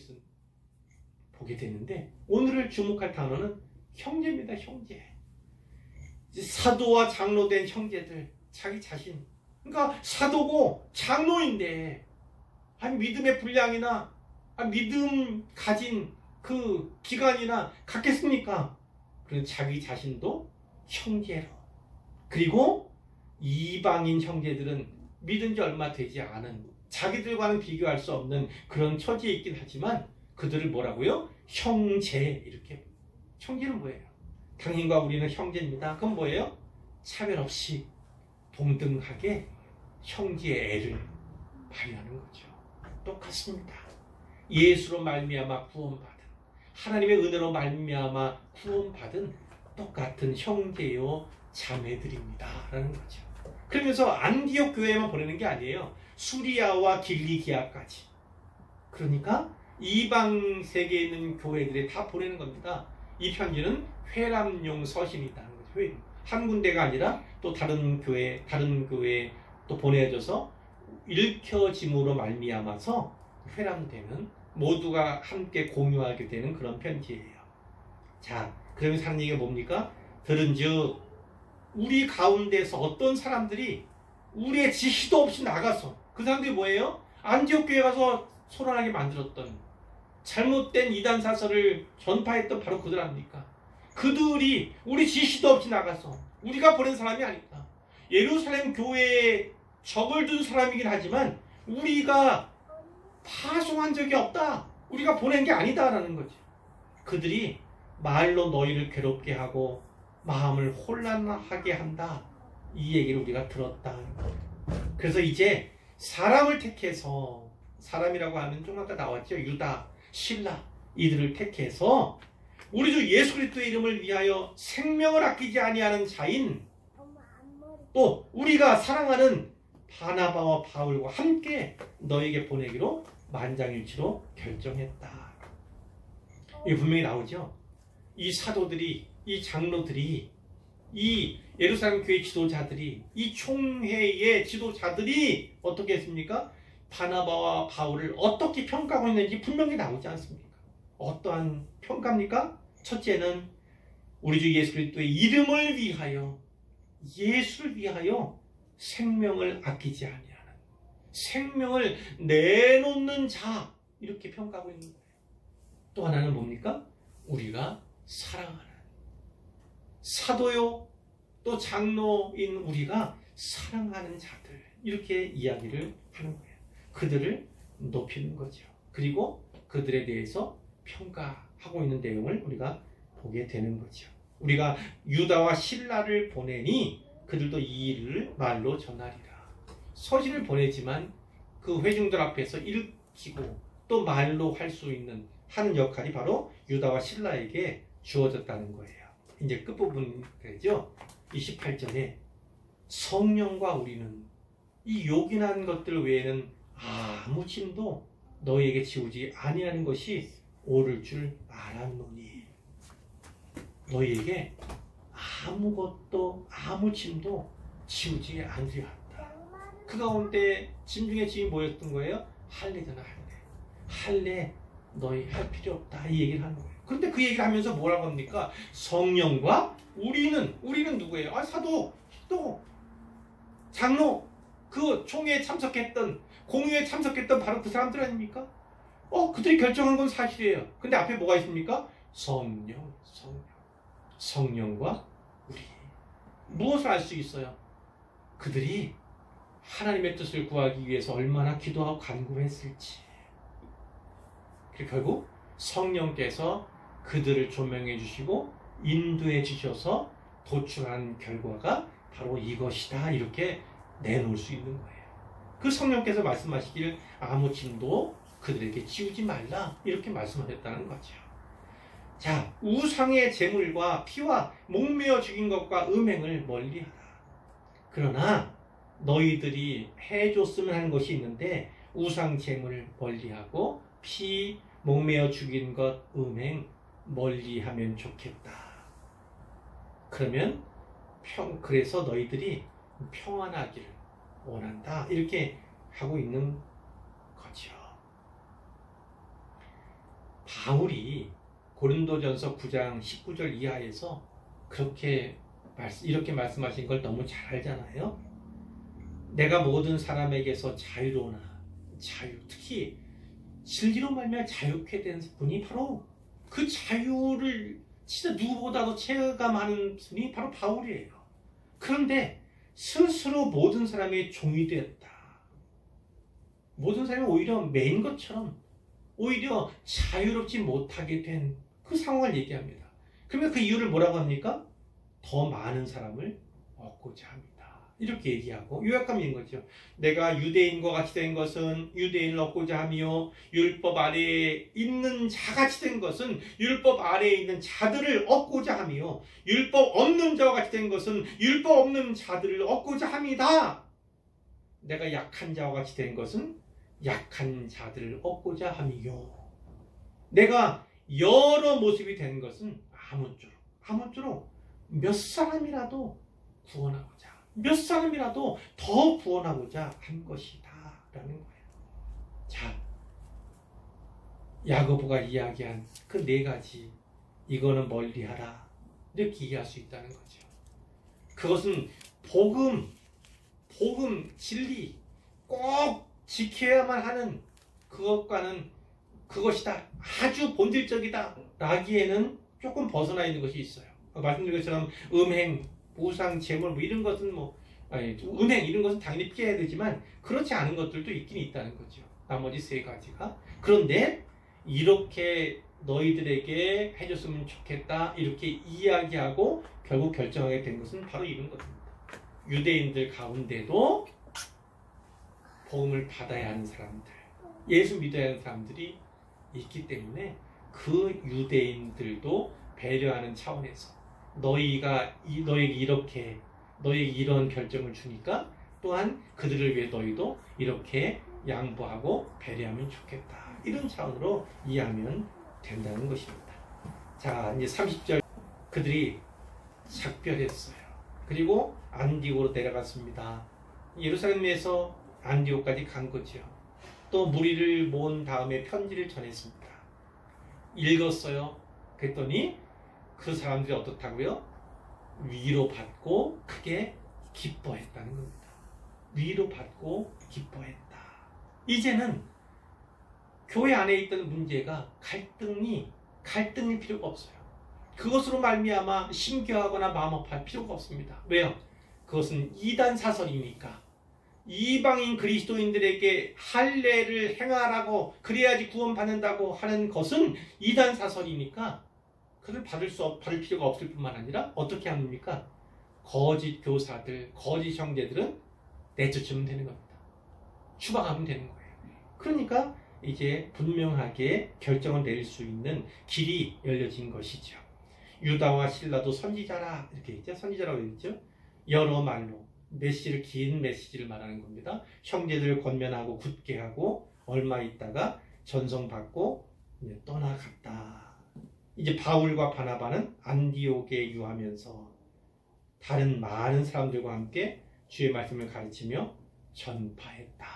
보게 되는데, 오늘을 주목할 단어는 형제입니다. 형제. 사도와 장로된 형제들, 자기 자신, 그러니까 사도고 장로인데 믿음의 분량이나 믿음 가진 그 기간이나 같겠습니까? 그런 자기 자신도 형제로, 그리고 이방인 형제들은 믿은 지 얼마 되지 않은, 자기들과는 비교할 수 없는 그런 처지에 있긴 하지만 그들을 뭐라고요? 형제, 이렇게. 형제는 뭐예요? 당신과 우리는 형제입니다. 그건 뭐예요? 차별 없이 동등하게 형제의 애를 발휘하는 거죠. 똑같습니다. 예수로 말미암아 구원받은, 하나님의 은혜로 말미암아 구원받은 똑같은 형제요 자매들입니다 라는 거죠. 그러면서 안디옥 교회만 보내는 게 아니에요. 수리아와 길리기아까지. 그러니까 이방 세계에 있는 교회들이 다 보내는 겁니다. 이 편지는 회람용 서신이라는 거죠. 한 군데가 아니라 또 다른 교회에 또 보내줘서 읽혀짐으로 말미암아서 회람되는, 모두가 함께 공유하게 되는 그런 편지예요. 자, 그러면서 하는 얘기가 뭡니까? 들은즉 우리 가운데서 어떤 사람들이 우리의 지시도 없이 나가서, 그 사람들이 뭐예요? 안디옥 교회 가서 소란하게 만들었던, 잘못된 이단 사설을 전파했던 바로 그들 아닙니까? 그들이 우리 지시도 없이 나가서, 우리가 보낸 사람이 아니다. 예루살렘 교회에 적을 둔 사람이긴 하지만 우리가 파송한 적이 없다. 우리가 보낸 게 아니다라는 거지. 그들이 말로 너희를 괴롭게 하고 마음을 혼란하게 한다. 이 얘기를 우리가 들었다. 그래서 이제 사람을 택해서, 사람이라고 하면 좀 아까 나왔죠. 유다, 실라, 이들을 택해서 우리 주 예수 그리스도의 이름을 위하여 생명을 아끼지 아니하는 자인 또 우리가 사랑하는 바나바와 바울과 함께 너에게 보내기로 만장일치로 결정했다. 이게 분명히 나오죠. 이 사도들이, 이 장로들이, 이 예루살렘 교회 지도자들이, 이 총회의 지도자들이 어떻게 했습니까? 바나바와 바울을 어떻게 평가하고 있는지 분명히 나오지 않습니까? 어떠한 평가입니까? 첫째는 우리 주 예수 그리스도의 이름을 위하여, 예수를 위하여 생명을 아끼지 아니하는, 생명을 내놓는 자, 이렇게 평가하고 있는 거예요. 또 하나는 뭡니까? 우리가 사랑하는 사도요 또 장로인 우리가 사랑하는 자들, 이렇게 이야기를 하는 거예요. 그들을 높이는 거죠. 그리고 그들에 대해서 평가하고 있는 내용을 우리가 보게 되는 거죠. 우리가 유다와 실라를 보내니 그들도 이 일을 말로 전하리라. 서신을 보내지만 그 회중들 앞에서 읽히고 또 말로 할 수 있는 하는 역할이 바로 유다와 실라에게 주어졌다는 거예요. 이제 끝부분 되죠. 28절에 성령과 우리는 이 요긴한 것들 외에는 아무 짐도 너희에게 지우지 아니하는 것이 옳을 줄 알았노니. 너희에게 아무것도 아무 짐도 지우지 않으려 한다. 그 가운데 짐 중에 짐이 뭐였던 거예요? 할례잖아, 할례. 할례 너희 할 필요 없다, 이 얘기를 하는 거예요. 그런데 그 얘기를 하면서 뭐라고 합니까? 성령과 우리는 누구예요? 아, 사도, 또 장로, 그 총회에 참석했던, 공유에 참석했던 바로 그 사람들 아닙니까? 그들이 결정한 건 사실이에요. 근데 앞에 뭐가 있습니까? 성령과 우리. 무엇을 알 수 있어요? 그들이 하나님의 뜻을 구하기 위해서 얼마나 기도하고 간구했을지. 결국 성령께서 그들을 조명해 주시고 인도해 주셔서 도출한 결과가 바로 이것이다, 이렇게 내놓을 수 있는 거예요. 그 성령께서 말씀하시길 아무 짐도 그들에게 지우지 말라, 이렇게 말씀하셨다는 거죠. 자, 우상의 제물과 피와 목매어 죽인 것과 음행을 멀리하라. 그러나 너희들이 해줬으면 하는 것이 있는데 우상 제물을 멀리하고 피 목매어 죽인 것, 음행 멀리하면 좋겠다. 그러면 그래서 너희들이 평안하기를 원한다, 이렇게 하고 있는 거죠. 바울이 고린도전서 9장 19절 이하에서 이렇게 말씀하신 걸 너무 잘 알잖아요. 내가 모든 사람에게서 자유로우나, 특히 진리로 말미암아 자유케 된 분이 바로, 그 자유를 진짜 누구보다도 체감하는 분이 바로 바울이에요. 그런데 스스로 모든 사람의 종이 되었다. 모든 사람이 오히려 매인 것처럼 오히려 자유롭지 못하게 된 그 상황을 얘기합니다. 그러면 그 이유를 뭐라고 합니까? 더 많은 사람을 얻고자 합니다, 이렇게 얘기하고 요약하면 거죠. 내가 유대인과 같이 된 것은 유대인을 얻고자 하며 율법 아래에 있는 자같이 된 것은 율법 아래에 있는 자들을 얻고자 하며 율법 없는 자와 같이 된 것은 율법 없는 자들을 얻고자 합니다. 내가 약한 자와 같이 된 것은 약한 자들을 얻고자 하며 내가 여러 모습이 된 것은 아무쪼록 몇 사람이라도 구원하고자, 몇 사람이라도 더 구원하고자 한 것이다, 라는 거예요. 자, 야고보가 이야기한 그 네 가지, 이거는 멀리하라, 이렇게 이해할 수 있다는 거죠. 그것은 복음, 진리 꼭 지켜야만 하는 그것이다, 아주 본질적이다 라기에는 조금 벗어나 있는 것이 있어요. 말씀드린 것처럼 음행, 우상, 제물 이런 것은 음행 이런 것은 당연히 피해야 되지만 그렇지 않은 것들도 있긴 있다는 거죠. 나머지 세 가지가. 그런데 이렇게 너희들에게 해줬으면 좋겠다, 이렇게 이야기하고 결국 결정하게 된 것은 바로 이런 것입니다. 유대인들 가운데도 복음을 받아야 하는 사람들, 예수 믿어야 하는 사람들이 있기 때문에 그 유대인들도 배려하는 차원에서 너희에게 이렇게 너에게 이런 결정을 주니까 또한 그들을 위해 너희도 이렇게 양보하고 배려하면 좋겠다. 이런 차원으로 이해하면 된다는 것입니다. 자, 이제 30절 그들이 작별했어요. 그리고 안디옥으로 내려갔습니다. 예루살렘에서 안디옥까지 간 거죠. 또 무리를 모은 다음에 편지를 전했습니다. 읽었어요. 그랬더니 그 사람들이 어떻다고요? 위로받고 크게 기뻐했다는 겁니다. 위로받고 기뻐했다. 이제는 교회 안에 있던 문제가 갈등일 필요가 없어요. 그것으로 말미암아 심겨하거나 마음 아파할 필요가 없습니다. 왜요? 그것은 이단 사설이니까. 이방인 그리스도인들에게 할례를 행하라고 그래야지 구원받는다고 하는 것은 이단 사설이니까 그를 받을 필요가 없을 뿐만 아니라 어떻게 합니까? 거짓 교사들, 거짓 형제들은 내쫓으면 되는 겁니다. 추방하면 되는 거예요. 그러니까 이제 분명하게 결정을 내릴 수 있는 길이 열려진 것이죠. 유다와 실라도 선지자라 이렇게 했죠. 선지자라고 했죠. 여러 말로 긴 메시지를 말하는 겁니다. 형제들을 권면하고 굳게 하고 얼마 있다가 전송받고 떠나갔다. 이제 바울과 바나바는 안디옥에 유하면서 다른 많은 사람들과 함께 주의 말씀을 가르치며 전파했다.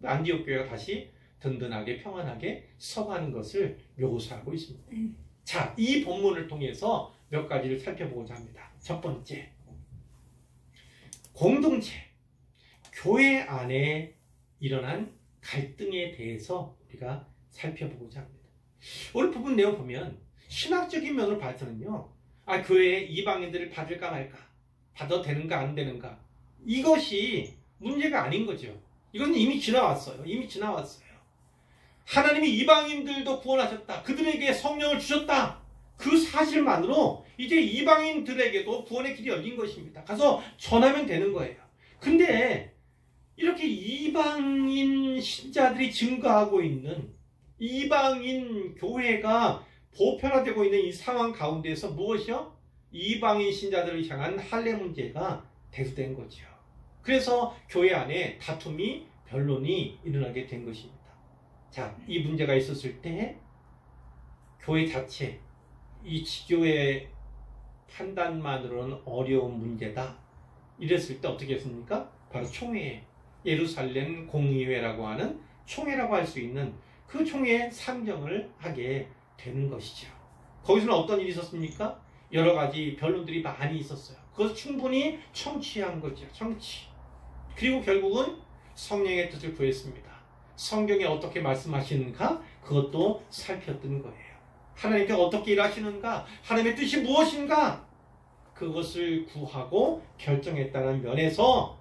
안디옥 교회가 다시 든든하게 평안하게 서가는 것을 묘사하고 있습니다. 자, 이 본문을 통해서 몇 가지를 살펴보고자 합니다. 첫 번째, 공동체, 교회 안에 일어난 갈등에 대해서 우리가 살펴보고자 합니다. 오늘 부분 내용 보면 신학적인 면으로 봐서는요, 교회에 이방인들을 받을까 말까, 받아도 되는가 안 되는가, 이것이 문제가 아닌 거죠. 이건 이미 지나왔어요. 하나님이 이방인들도 구원하셨다. 그들에게 성령을 주셨다. 그 사실만으로 이제 이방인들에게도 구원의 길이 열린 것입니다. 가서 전하면 되는 거예요. 근데 이렇게 이방인 신자들이 증가하고 있는, 이방인 교회가 보편화되고 있는 이 상황 가운데서 무엇이요? 이방인 신자들을 향한 할례 문제가 대두된 거죠. 그래서 교회 안에 다툼이, 변론이 일어나게 된 것입니다. 자, 이 문제가 있었을 때 교회 자체, 이 지교의 판단만으로는 어려운 문제다. 이랬을 때 어떻게 했습니까? 바로 총회, 예루살렘 공의회라고 하는 총회라고 할 수 있는 그 총회에 상정을 하게 되는 것이죠. 거기서는 어떤 일이 있었습니까? 여러 가지 변론들이 많이 있었어요. 그것을 충분히 청취한 거죠. 그리고 결국은 성령의 뜻을 구했습니다. 성경에 어떻게 말씀하시는가? 그것도 살폈던 거예요. 하나님께서 어떻게 일하시는가? 하나님의 뜻이 무엇인가? 그것을 구하고 결정했다는 면에서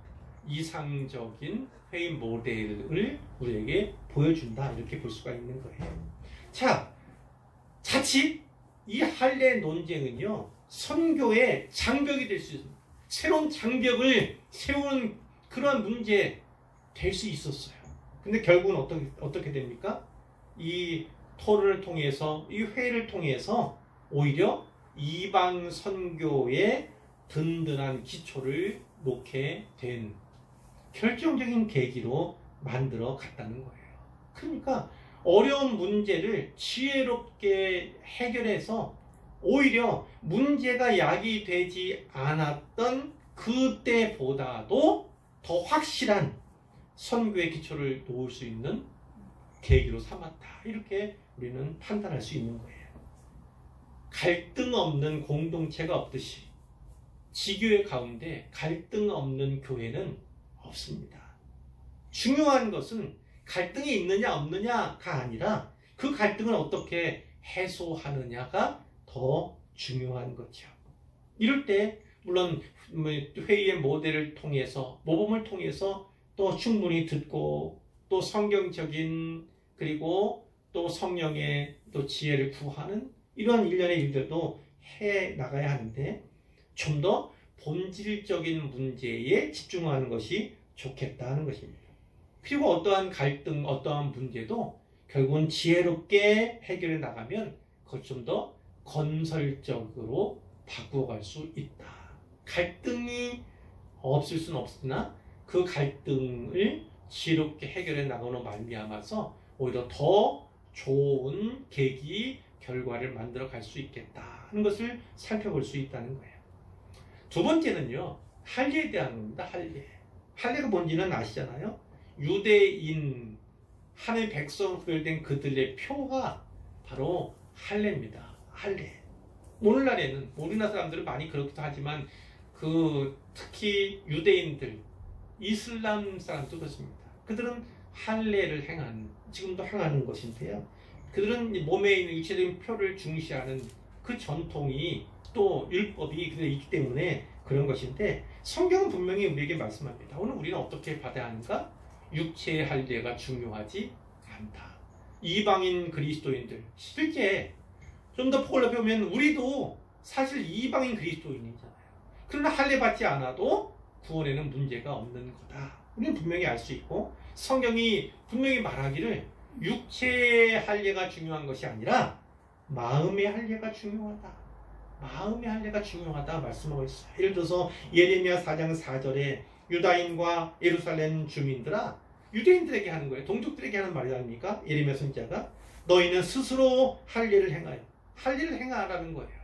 이상적인 회의 모델을 우리에게 보여준다. 이렇게 볼 수가 있는 거예요. 자, 자칫 이 할례 논쟁은요, 선교의 장벽이 될 수 있습니다. 새로운 장벽을 세우는 그러한 문제 될 수 있었어요. 근데 결국은 어떻게 됩니까? 이 토론을 통해서, 이 회의를 통해서 오히려 이방 선교의 든든한 기초를 놓게 된 결정적인 계기로 만들어 갔다는 거예요. 그러니까 어려운 문제를 지혜롭게 해결해서 오히려 문제가 야기되지 않았던 그때보다도 더 확실한 선교의 기초를 놓을 수 있는 계기로 삼았다. 이렇게 우리는 판단할 수 있는 거예요. 갈등 없는 공동체가 없듯이 지교회 가운데 갈등 없는 교회는 없습니다. 중요한 것은 갈등이 있느냐 없느냐가 아니라 그 갈등을 어떻게 해소하느냐가 더 중요한 거죠. 이럴 때 물론 회의의 모델을 통해서, 모범을 통해서 또 충분히 듣고 또 성경적인, 그리고 또 성령의 또 지혜를 구하는 이러한 일련의 일들도 해 나가야 하는데 좀 더 본질적인 문제에 집중하는 것이 좋겠다는 것입니다. 그리고 어떠한 갈등, 어떠한 문제도 결국은 지혜롭게 해결해 나가면 그것 좀 더 건설적으로 바꾸어갈 수 있다. 갈등이 없을 수는 없으나 그 갈등을 지혜롭게 해결해 나가는 말미암아서 오히려 더 좋은 계기, 결과를 만들어 갈 수 있겠다 하는 것을 살펴볼 수 있다는 거예요. 두 번째는요, 할례에 대한 겁니다. 할례가 뭔지는 아시잖아요. 유대인 하나님의 백성으로 구별된 그들의 표가 바로 할례입니다. 할례. 오늘날에는 우리나라 사람들은 많이 그렇기도 하지만 특히 유대인들, 이슬람 사람도 그렇습니다. 그들은 할례를 지금도 행하는 것인데요. 그들은 몸에 있는 육체적인 표를 중시하는 그 전통이 또 율법이 그들에 있기 때문에 그런 것인데, 성경은 분명히 우리에게 말씀합니다. 오늘 우리는 어떻게 받아야 하는가? 육체의 할례가 중요하지 않다. 이방인 그리스도인들, 실제 좀 더 폭을 넓혀보면 우리도 사실 이방인 그리스도인이잖아요. 그러나 할례 받지 않아도 구원에는 문제가 없는 거다. 우리는 분명히 알 수 있고, 성경이 분명히 말하기를 육체의 할례가 중요한 것이 아니라 마음의 할례가 중요하다. 마음의 할례가 중요하다 말씀하고 있어요. 예를 들어서 예레미야 4장 4절에 유다인과 예루살렘 주민들아, 유대인들에게 하는 거예요. 동족들에게 하는 말이 아닙니까? 예레미야 선지자가 너희는 스스로 할례를 행하여, 할례를 행하라는 거예요.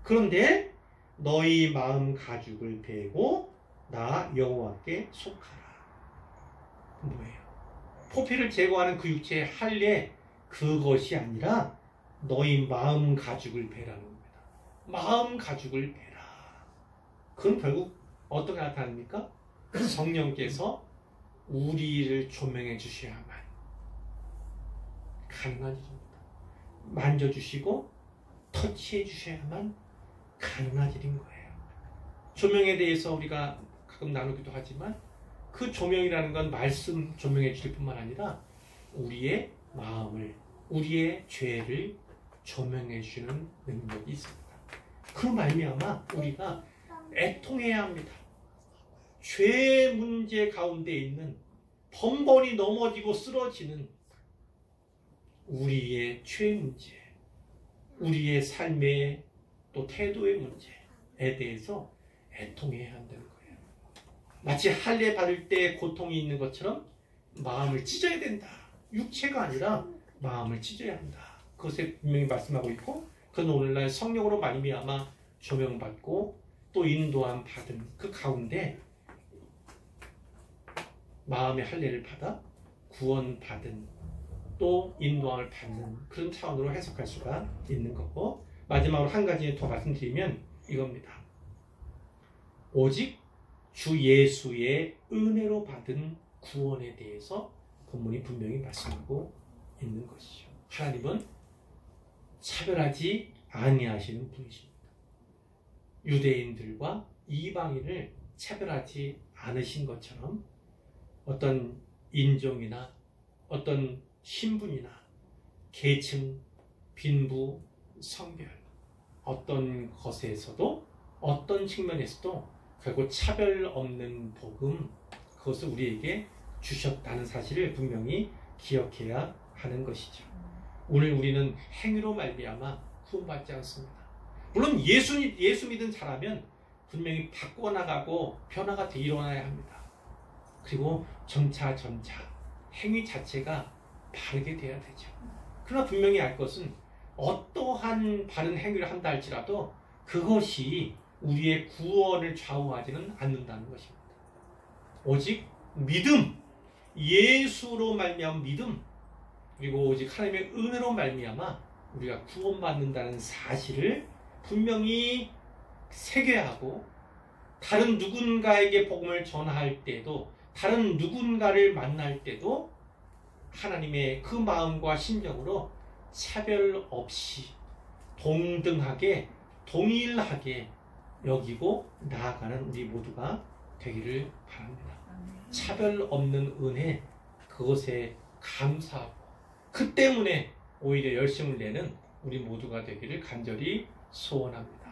그런데 너희 마음 가죽을 베고 나 여호와께 속하라. 뭐예요? 포피를 제거하는 그 육체의 할례, 그것이 아니라 너희 마음 가죽을 베라는 겁니다. 마음 가죽을 베라. 그건 결국 어떻게 나타납니까? 성령께서 우리를 조명해 주셔야만 가능한 일입니다. 만져주시고 터치해 주셔야만 가능한 일인 거예요. 조명에 대해서 우리가 가끔 나누기도 하지만 그 조명이라는 건 말씀 조명해 주실 뿐만 아니라 우리의 마음을, 우리의 죄를 조명해 주는 능력이 있습니다. 그 말미암아 우리가 애통해야 합니다. 죄 문제 가운데 있는 번번이 넘어지고 쓰러지는 우리의 죄 문제, 우리의 삶의 또 태도의 문제에 대해서 애통해야 한다는 거예요. 마치 할례 받을 때 고통이 있는 것처럼 마음을 찢어야 된다. 육체가 아니라 마음을 찢어야 한다. 그것에 분명히 말씀하고 있고, 그건 오늘날 성령으로 말미암아 조명받고 또 인도함 받은 그 가운데 마음의 할례를 받아 구원받은 또 인도함을 받는 그런 차원으로 해석할 수가 있는 거고, 마지막으로 한 가지 더 말씀드리면 이겁니다. 오직 주 예수의 은혜로 받은 구원에 대해서 본문이 분명히 말씀하고 있는 것이죠. 하나님은 차별하지 아니하시는 분이십니다. 유대인들과 이방인을 차별하지 않으신 것처럼 어떤 인종이나 어떤 신분이나 계층, 빈부, 성별, 어떤 것에서도 어떤 측면에서도 결국 차별 없는 복음, 그것을 우리에게 주셨다는 사실을 분명히 기억해야 하는 것이죠. 오늘 우리는 행위로 말미암아 구원받지 않습니다. 물론 예수 믿은 사람은 분명히 바꿔나가고 변화가 일어나야 합니다. 그리고 점차 행위 자체가 바르게 돼야 되죠. 그러나 분명히 알 것은 어떠한 바른 행위를 한다 할지라도 그것이 우리의 구원을 좌우하지는 않는다는 것입니다. 오직 믿음, 예수로 말미암은 믿음, 그리고 오직 하나님의 은혜로 말미암아 우리가 구원받는다는 사실을 분명히 새겨야 하고, 다른 누군가에게 복음을 전할 때도, 다른 누군가를 만날 때도 하나님의 그 마음과 심정으로 차별 없이 동등하게, 동일하게 여기고 나아가는 우리 모두가 되기를 바랍니다. 차별 없는 은혜, 그것에 감사하고 그 때문에 오히려 열심을 내는 우리 모두가 되기를 간절히 소원합니다.